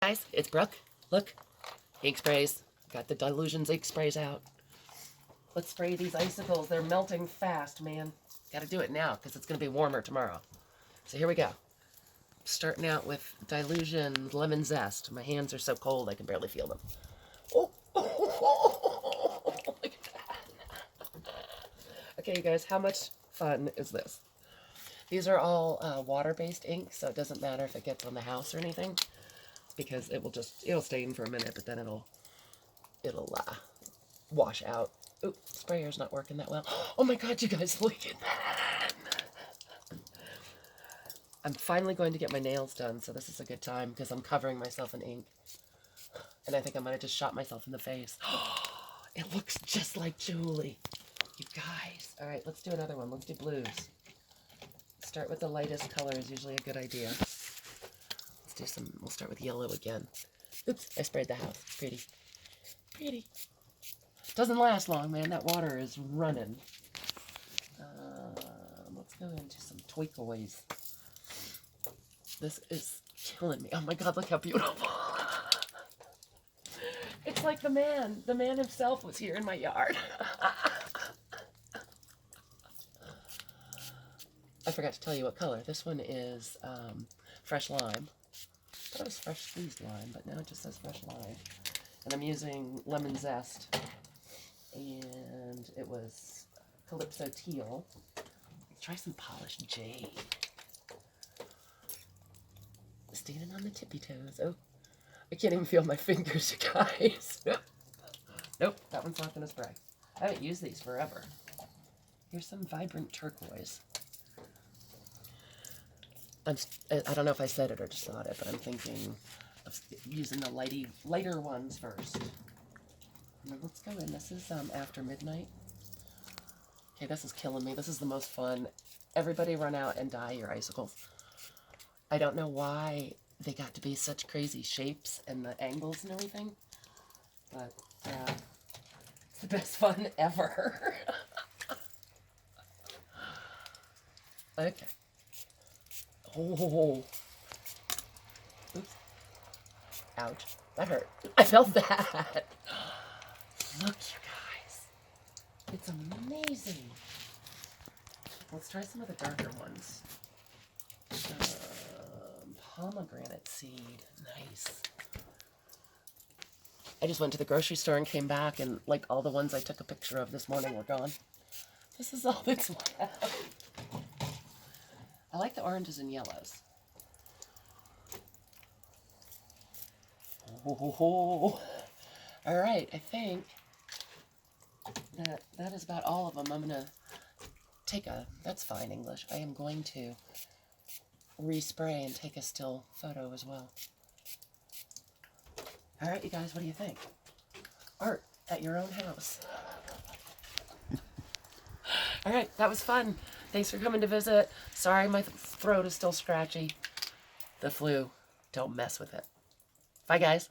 Guys, it's Brooke. Look, ink sprays. Got the Dylusions ink sprays out. Let's spray these icicles. They're melting fast, man. Got to do it now because it's going to be warmer tomorrow. So here we go. Starting out with Dylusion lemon zest. My hands are so cold I can barely feel them. Oh, look at that. Okay, you guys, how much fun is this? These are all water-based ink, so it doesn't matter if it gets on the house or anything, because it'll stain for a minute, but then it'll wash out. Oop, sprayer's not working that well. Oh my god, you guys, look at that! I'm finally going to get my nails done, so this is a good time, because I'm covering myself in ink. And I think I might have just shot myself in the face. It looks just like Chihuly. You guys. Alright, let's do another one. Let's do blues. Start with the lightest color is usually a good idea. Let's do some, we'll start with yellow again. Oops, I sprayed the house. Pretty. Pretty. Doesn't last long, man. That water is running. Let's go into some turquoise. This is killing me. Oh my god, look how beautiful. It's like the man. The man himself was here in my yard. I forgot to tell you what color. This one is fresh lime. I thought it was fresh squeezed lime, but now it just says fresh lime. And I'm using lemon zest. And it was Calypso teal. Try some polished jade. Standing on the tippy toes. Oh, I can't even feel my fingers, you guys. Nope, that one's not going to spray. I haven't used these forever. Here's some vibrant turquoise. I don't know if I said it or just thought it, but I'm thinking of using the lighter ones first. And then let's go in. This is After Midnight. Okay, this is killing me. This is the most fun. Everybody run out and dye your icicles. I don't know why they got to be such crazy shapes and the angles and everything, but it's the best fun ever. Okay. Oh. Oops. Ouch. That hurt. I felt that. Look, you guys. It's amazing. Let's try some of the darker ones. Pomegranate seed. Nice. I just went to the grocery store and came back, and like all the ones I took a picture of this morning were gone. This is all that's left. I like the oranges and yellows. Oh. All right, I think that is about all of them. I'm going to take that's fine English. I am going to respray and take a still photo as well. All right, you guys, what do you think? Art at your own house. All right, that was fun. Thanks for coming to visit. Sorry my throat is still scratchy. The flu. Don't mess with it. Bye, guys.